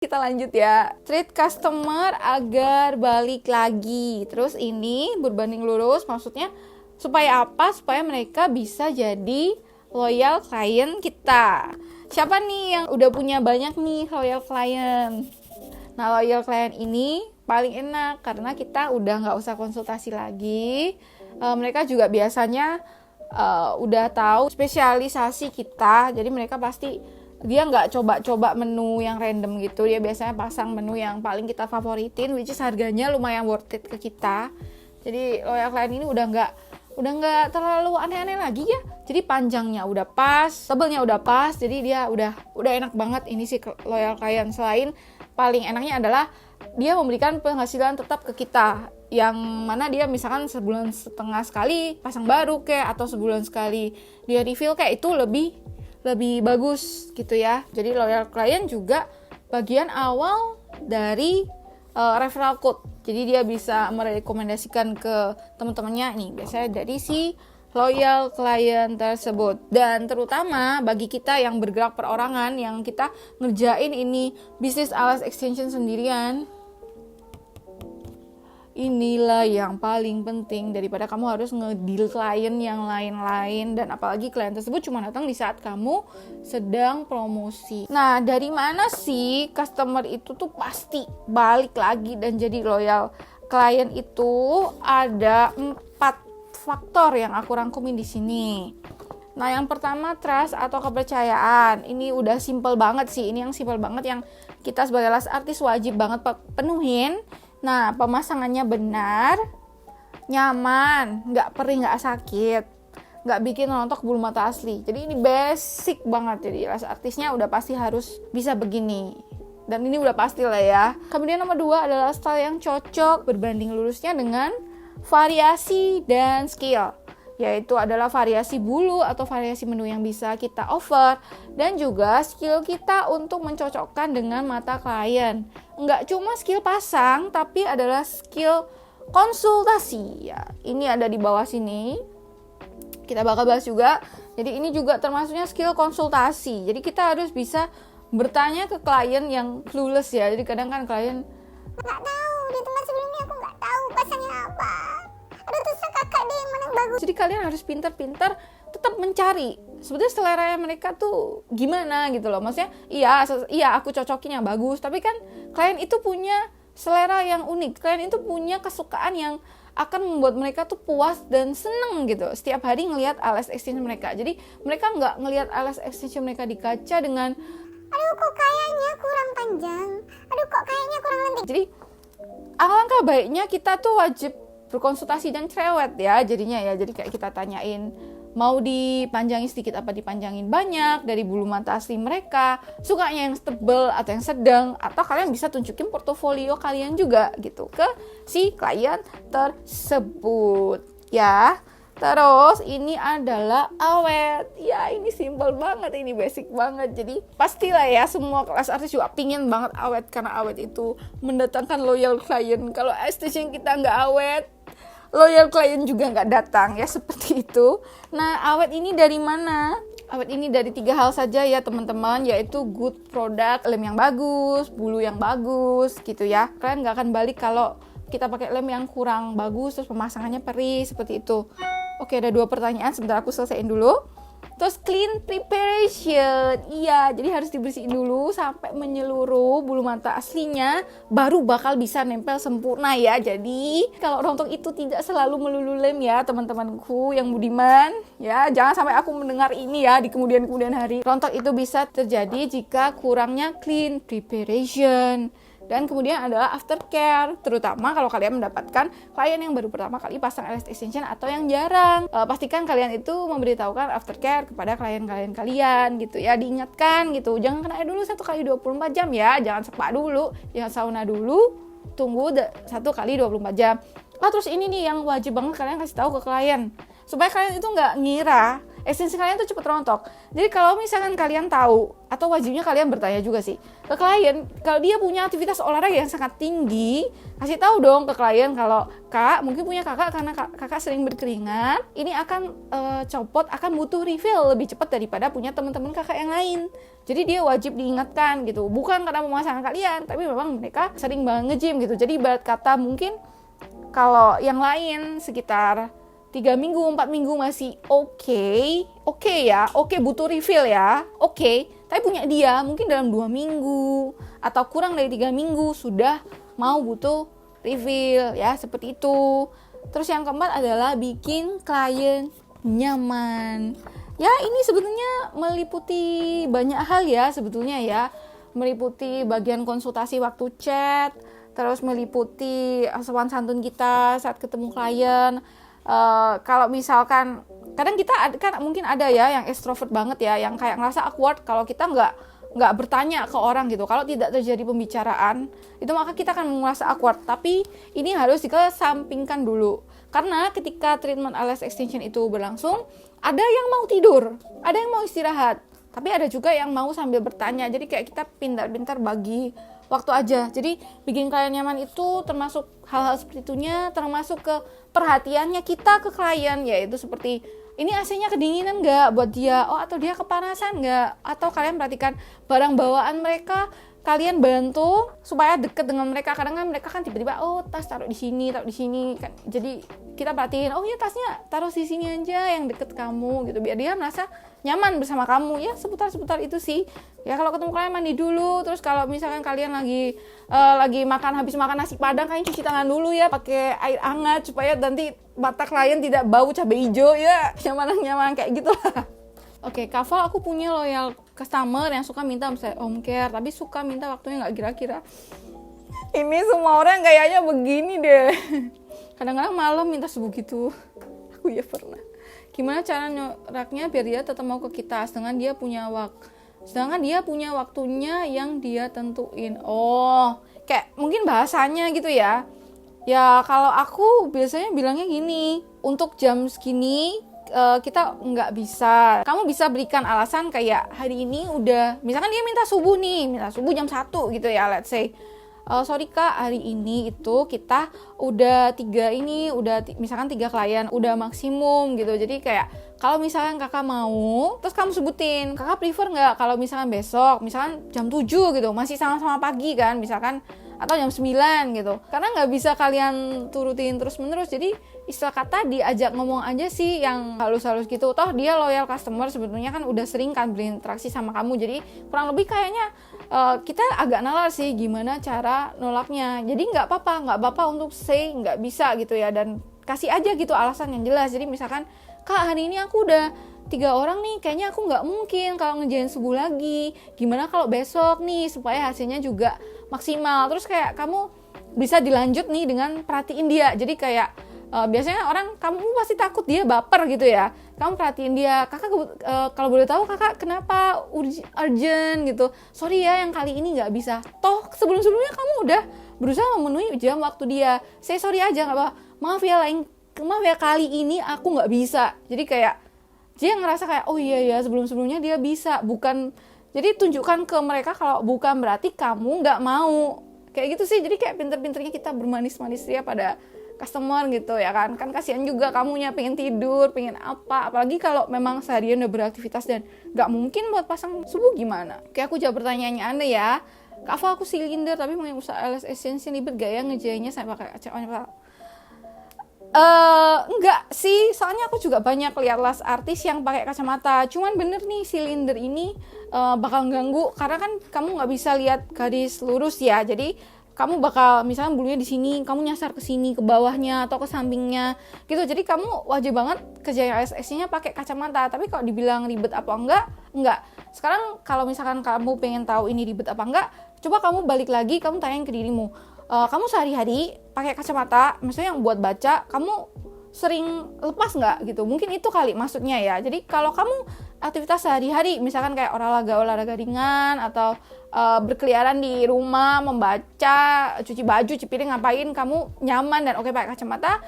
Kita lanjut ya. Treat customer agar balik lagi. Terus ini berbanding lurus, maksudnya supaya apa? Supaya mereka bisa jadi loyal klien kita. Siapa nih yang udah punya banyak nih loyal klien? Nah, loyal klien ini paling enak karena kita udah nggak usah konsultasi lagi. Mereka juga biasanya udah tahu spesialisasi kita, jadi mereka pasti dia nggak coba-coba menu yang random gitu. Dia biasanya pasang menu yang paling kita favoritin, which is harganya lumayan worth it ke kita. Jadi loyal client ini udah nggak terlalu aneh-aneh lagi ya. Jadi panjangnya udah pas, tebelnya udah pas. Jadi dia udah enak banget ini sih loyal client. Selain paling enaknya adalah dia memberikan penghasilan tetap ke kita, yang mana dia misalkan sebulan setengah sekali pasang baru kayak, atau sebulan sekali dia refill kayak, itu lebih bagus gitu ya. Jadi loyal client juga bagian awal dari referral code. Jadi dia bisa merekomendasikan ke teman-temannya nih, biasanya dari si loyal client tersebut. Dan terutama bagi kita yang bergerak perorangan, yang kita ngerjain ini bisnis alas extension sendirian, inilah yang paling penting daripada kamu harus ngedeal klien yang lain-lain, dan apalagi klien tersebut cuma datang di saat kamu sedang promosi. Nah, dari mana sih customer itu tuh pasti balik lagi dan jadi loyal klien? Itu ada 4 faktor yang aku rangkumin di sini. Nah, yang pertama trust atau kepercayaan. Ini udah simple banget sih. Ini yang simple banget yang kita sebagai last artist wajib banget penuhin. Nah, pemasangannya benar, nyaman, nggak perih, nggak sakit, nggak bikin rontok bulu mata asli. Jadi ini basic banget. Jadi last artisnya udah pasti harus bisa begini. Dan ini udah pasti lah ya. Kemudian nomor 2 adalah style yang cocok, berbanding lurusnya dengan variasi dan skill. Yaitu adalah variasi bulu atau variasi menu yang bisa kita offer, dan juga skill kita untuk mencocokkan dengan mata klien. Nggak cuma skill pasang, tapi adalah skill konsultasi ya. Ini ada di bawah sini, kita bakal bahas juga. Jadi ini juga termasuknya skill konsultasi. Jadi kita harus bisa bertanya ke klien yang clueless ya. Jadi kadang kan klien nggak tahu, di tempat sebelumnya aku nggak tahu pasangnya apa, aduh terus kakak deh yang mana yang bagus. Jadi kalian harus pintar-pintar tetap mencari sebetulnya selera mereka tuh gimana gitu loh. Maksudnya iya aku cocokin yang bagus, tapi kan klien itu punya selera yang unik, klien itu punya kesukaan yang akan membuat mereka tuh puas dan seneng gitu setiap hari ngelihat alas extension mereka. Jadi mereka nggak ngelihat alas extension mereka di kaca dengan aduh kok kayaknya kurang panjang, aduh kok kayaknya kurang lentik. Jadi alangkah baiknya kita tuh wajib berkonsultasi dan cerewet ya jadinya ya. Jadi kayak kita tanyain mau dipanjangin sedikit apa dipanjangin banyak, dari bulu mata asli mereka, sukanya yang tebel atau yang sedang, atau kalian bisa tunjukin portofolio kalian juga gitu ke si klien tersebut ya. Terus ini adalah awet. Ya ini simple banget, ini basic banget. Jadi pastilah ya semua kelas artis juga pingin banget awet, karena awet itu mendatangkan loyal klien. Kalau extension kita nggak awet, loyal klien juga nggak datang ya, seperti itu. Nah, awet ini dari mana? Awet ini dari 3 hal saja ya teman-teman, yaitu good product, lem yang bagus, bulu yang bagus gitu ya. Kalian nggak akan balik kalau kita pakai lem yang kurang bagus terus pemasangannya perih seperti itu. Oke, ada 2 pertanyaan, sebentar aku selesaiin dulu. Terus clean preparation. Iya, jadi harus dibersihin dulu sampai menyeluruh bulu mata aslinya, baru bakal bisa nempel sempurna ya. Jadi kalau rontok itu tidak selalu melulu lem ya teman-temanku yang budiman ya. Jangan sampai aku mendengar ini ya di kemudian hari. Rontok itu bisa terjadi jika kurangnya clean preparation. Dan kemudian adalah aftercare, terutama kalau kalian mendapatkan klien yang baru pertama kali pasang alas extension atau yang jarang. Pastikan kalian itu memberitahukan aftercare kepada klien-klien kalian gitu ya, diingatkan gitu. Jangan kena air dulu 1 kali 24 jam ya, jangan spa dulu, jangan sauna dulu, tunggu 1 kali 24 jam. Terus ini nih yang wajib banget kalian kasih tahu ke klien, supaya kalian itu nggak ngira extension kalian tuh cepet rontok. Jadi kalau misalkan kalian tahu, atau wajibnya kalian bertanya juga sih ke klien, kalau dia punya aktivitas olahraga yang sangat tinggi, kasih tahu dong ke klien kalau kak, mungkin punya kakak karena kakak sering berkeringat, ini akan copot, akan butuh refill lebih cepat daripada punya teman-teman kakak yang lain. Jadi dia wajib diingatkan gitu, bukan karena memaksakan kalian, tapi memang mereka sering banget nge-gym gitu. Jadi ibarat kata mungkin kalau yang lain sekitar 3 minggu, 4 minggu masih oke ya, butuh refill ya, tapi punya dia mungkin dalam 2 minggu atau kurang dari 3 minggu sudah mau butuh refill ya, seperti itu. Terus yang keempat adalah bikin klien nyaman. Ya ini sebetulnya meliputi banyak hal ya sebetulnya ya, meliputi bagian konsultasi waktu chat, terus meliputi sopan santun kita saat ketemu klien. Kalau misalkan kadang kita kan mungkin ada ya yang extrovert banget ya, yang kayak ngerasa awkward kalau kita nggak bertanya ke orang gitu. Kalau tidak terjadi pembicaraan itu maka kita akan merasa awkward. Tapi ini harus dikesampingkan dulu, karena ketika treatment ALS extension itu berlangsung, ada yang mau tidur, ada yang mau istirahat, tapi ada juga yang mau sambil bertanya. Jadi kayak kita pintar-pintar bagi waktu aja. Jadi bikin klien nyaman itu termasuk hal-hal seperti itunya, termasuk ke perhatiannya kita ke klien, yaitu seperti ini AC-nya kedinginan nggak buat dia, atau dia kepanasan nggak, atau kalian perhatikan barang bawaan mereka, kalian bantu supaya deket dengan mereka. Kadang kan mereka kan tiba-tiba tas taruh di sini kan. Jadi kita perhatiin, ya tasnya taruh di sini aja yang deket kamu gitu, biar dia merasa nyaman bersama kamu ya, seputar itu sih ya. Kalau ketemu klien mandi dulu, terus kalau misalkan kalian lagi habis makan nasi padang, kalian cuci tangan dulu ya pakai air hangat supaya nanti mata klien tidak bau cabai hijau ya, nyaman kayak gitulah. Oke, Kaval, aku punya loyal customer yang suka minta misalnya home care, tapi suka minta waktunya nggak kira-kira. Ini semua orang kayaknya begini deh. Kadang-kadang malam minta subuh gitu. Aku ya pernah. Gimana cara nyoraknya biar dia tetap mau ke kita, sedangkan dia punya waktunya yang dia tentuin. Kayak mungkin bahasanya gitu ya. Ya kalau aku biasanya bilangnya gini, untuk jam segini kita nggak bisa. Kamu bisa berikan alasan kayak hari ini udah, misalkan dia minta subuh jam 1 gitu ya, let's say. Sorry kak, hari ini itu kita udah misalkan 3 klien udah maksimum gitu. Jadi kayak kalau misalkan kakak mau, terus kamu sebutin, kakak prefer nggak kalau misalkan besok, misalkan jam 7 gitu, masih sama-sama pagi kan, misalkan, atau jam 9 gitu. Karena nggak bisa kalian turutin terus-menerus. Jadi istilah kata diajak ngomong aja sih yang halus-halus gitu. Toh dia loyal customer, sebetulnya kan udah sering kan berinteraksi sama kamu. Jadi kurang lebih kayaknya kita agak nalar sih gimana cara nolaknya. Jadi nggak apa-apa untuk say nggak bisa gitu ya, dan kasih aja gitu alasan yang jelas. Jadi misalkan, kak hari ini aku udah 3 orang nih, kayaknya aku nggak mungkin kalau ngerjain subuh lagi, gimana kalau besok nih supaya hasilnya juga maksimal. Terus kayak kamu bisa dilanjut nih dengan perhatiin dia. Jadi kayak biasanya orang, kamu pasti takut dia baper gitu ya, kamu perhatiin dia, kakak kalau boleh tahu kakak kenapa urgent gitu, sorry ya yang kali ini nggak bisa. Toh sebelumnya kamu udah berusaha memenuhi jam waktu dia, say sorry aja nggak apa, maaf ya kali ini aku nggak bisa. Jadi kayak dia ngerasa kayak iya sebelumnya dia bisa, bukan. Jadi tunjukkan ke mereka kalau bukan berarti kamu nggak mau, kayak gitu sih. Jadi kayak pinter-pinternya kita bermanis-manis ya pada customer gitu ya kan kasihan juga kamunya, pengen tidur, pengen apa, apalagi kalau memang seharian udah beraktivitas dan nggak mungkin buat pasang subuh gimana. Oke, aku jawab pertanyaannya Anda ya. Kak Ava, aku silinder tapi mau usaha ALS extension, ribet gak ya ngerjainnya saya pakai kaca. Enggak sih, soalnya aku juga banyak lihat las artis yang pakai kacamata. Cuman bener nih, silinder ini bakal ganggu karena kan kamu nggak bisa lihat garis lurus ya. Jadi kamu bakal misalnya bulunya di sini, kamu nyasar ke sini, ke bawahnya atau ke sampingnya gitu. Jadi kamu wajib banget kerjain ALS-nya pakai kacamata. Tapi kalau dibilang ribet apa enggak. Sekarang kalau misalkan kamu pengen tahu ini ribet apa enggak, coba kamu balik lagi, kamu tanyain ke dirimu. Kamu sehari-hari pakai kacamata, misalnya yang buat baca, kamu sering lepas nggak gitu? Mungkin itu kali maksudnya ya. Jadi kalau kamu aktivitas sehari-hari, misalkan kayak olahraga ringan atau berkeliaran di rumah, membaca, cuci baju, cuci piring, ngapain, kamu nyaman dan oke pakai kacamata,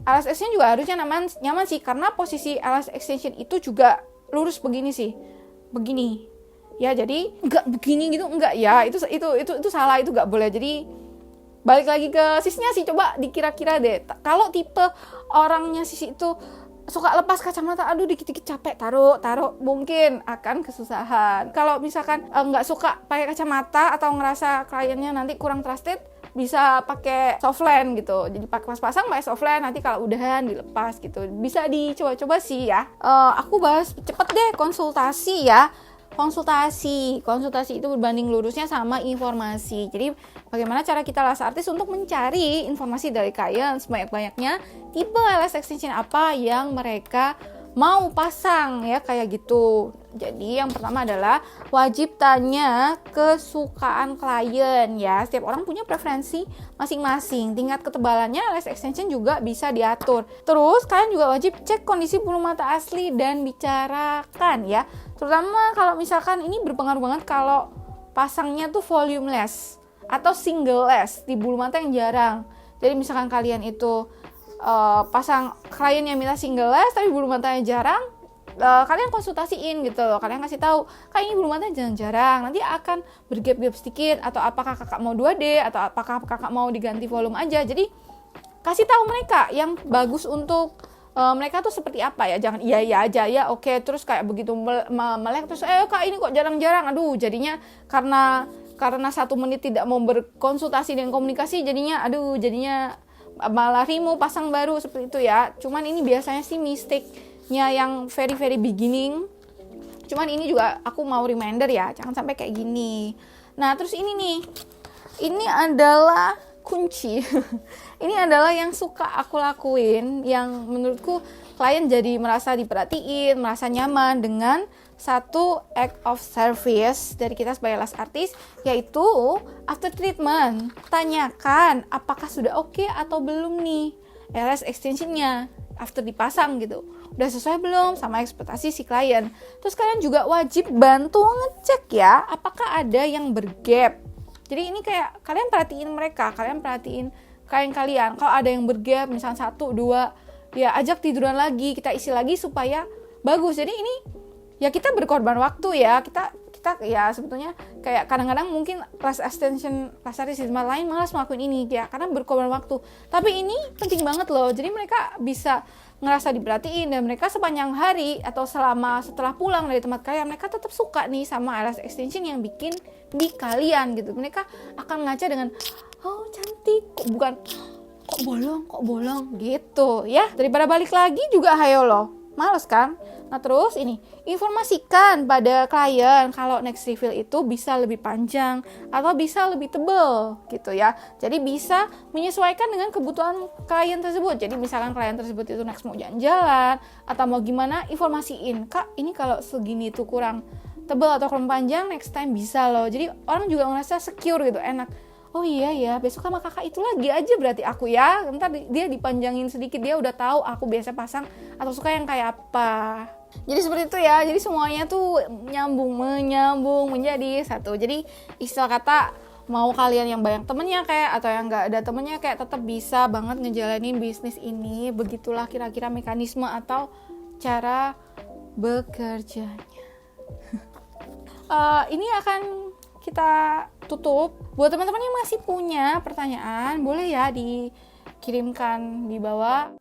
alas extension juga harusnya nyaman sih, karena posisi alas extension itu juga lurus begini sih, begini ya, jadi nggak begini gitu, nggak ya, itu salah, itu nggak boleh. Jadi balik lagi ke sisnya sih, coba dikira-kira deh, kalau tipe orangnya sis itu suka lepas kacamata, aduh dikit-dikit capek, taruh mungkin akan kesusahan. Kalau misalkan nggak suka pakai kacamata atau ngerasa kliennya nanti kurang trusted, bisa pakai softland gitu. Jadi pas pasang pakai softland, nanti kalau udahan dilepas gitu. Bisa dicoba-coba sih ya. Aku bahas cepet deh konsultasi ya. Konsultasi itu berbanding lurusnya sama informasi. Jadi bagaimana cara kita las artis untuk mencari informasi dari klien sebanyak-banyaknya, tipe alas extension apa yang mereka mau pasang ya, kayak gitu. Jadi yang pertama adalah wajib tanya kesukaan klien ya. Setiap orang punya preferensi masing-masing. Tingkat ketebalannya alas extension juga bisa diatur. Terus kalian juga wajib cek kondisi bulu mata asli dan bicarakan ya. Terutama kalau misalkan ini berpengaruh banget kalau pasangnya tuh volumeless atau singleless di bulu mata yang jarang. Jadi misalkan kalian itu pasang klien yang minta singleless tapi bulu matanya jarang, kalian konsultasiin gitu loh. Kalian kasih tahu, Kak ini bulu matanya jarang, nanti akan bergap-gap sedikit, atau apakah kakak mau 2D, atau apakah kakak mau diganti volume aja. Jadi kasih tahu mereka yang bagus untuk mereka tuh seperti apa ya. Jangan iya aja ya, oke, terus kayak begitu melek terus Kak ini kok jarang-jarang, aduh jadinya karena 1 menit tidak mau berkonsultasi dan komunikasi, jadinya malah rimu pasang baru seperti itu ya. Cuman ini biasanya sih mistake-nya yang very very beginning. Cuman ini juga aku mau reminder ya, jangan sampai kayak gini. Nah terus ini nih, ini adalah kunci. Ini adalah yang suka aku lakuin, yang menurutku klien jadi merasa diperhatiin, merasa nyaman dengan satu act of service dari kita sebagai las artis, yaitu after treatment. Tanyakan apakah sudah oke atau belum nih alas extensionnya after dipasang gitu. Udah sesuai belum sama ekspektasi si klien. Terus kalian juga wajib bantu ngecek ya, apakah ada yang bergap. Jadi ini kayak kalian perhatiin mereka, kalian perhatiin klien kalian. Kalau ada yang bergap, misalnya 1, 2, ya ajak tiduran lagi, kita isi lagi supaya bagus. Jadi ini ya kita berkorban waktu ya, kita ya sebetulnya kayak kadang-kadang mungkin las extension, las artis di tempat lain malas ngelakuin ini ya, karena berkorban waktu. Tapi ini penting banget loh, jadi mereka bisa ngerasa diperhatiin, dan mereka sepanjang hari atau setelah pulang dari tempat kalian, mereka tetap suka nih sama alas extension yang bikin di kalian gitu. Mereka akan ngaca dengan, oh cantik, bukan kok bolong gitu ya. Daripada balik lagi juga hayo loh, males kan. Nah terus ini, informasikan pada klien kalau next refill itu bisa lebih panjang atau bisa lebih tebal gitu ya. Jadi bisa menyesuaikan dengan kebutuhan klien tersebut. Jadi misalkan klien tersebut itu next mau jalan-jalan atau mau gimana, informasiin, Kak ini kalau segini tuh kurang tebal atau kurang panjang, next time bisa loh. Jadi orang juga ngerasa secure gitu, enak. Oh iya ya, besok sama kakak itu lagi aja berarti aku ya. Ntar dia dipanjangin sedikit, dia udah tahu aku biasa pasang atau suka yang kayak apa. Jadi seperti itu ya. Jadi semuanya tuh menyambung menjadi satu. Jadi istilah kata, mau kalian yang banyak temennya kayak atau yang nggak ada temennya kayak, tetap bisa banget ngejalanin bisnis ini. Begitulah kira-kira mekanisme atau cara bekerjanya. Ini akan kita tutup. Buat teman-teman yang masih punya pertanyaan, boleh ya dikirimkan di bawah.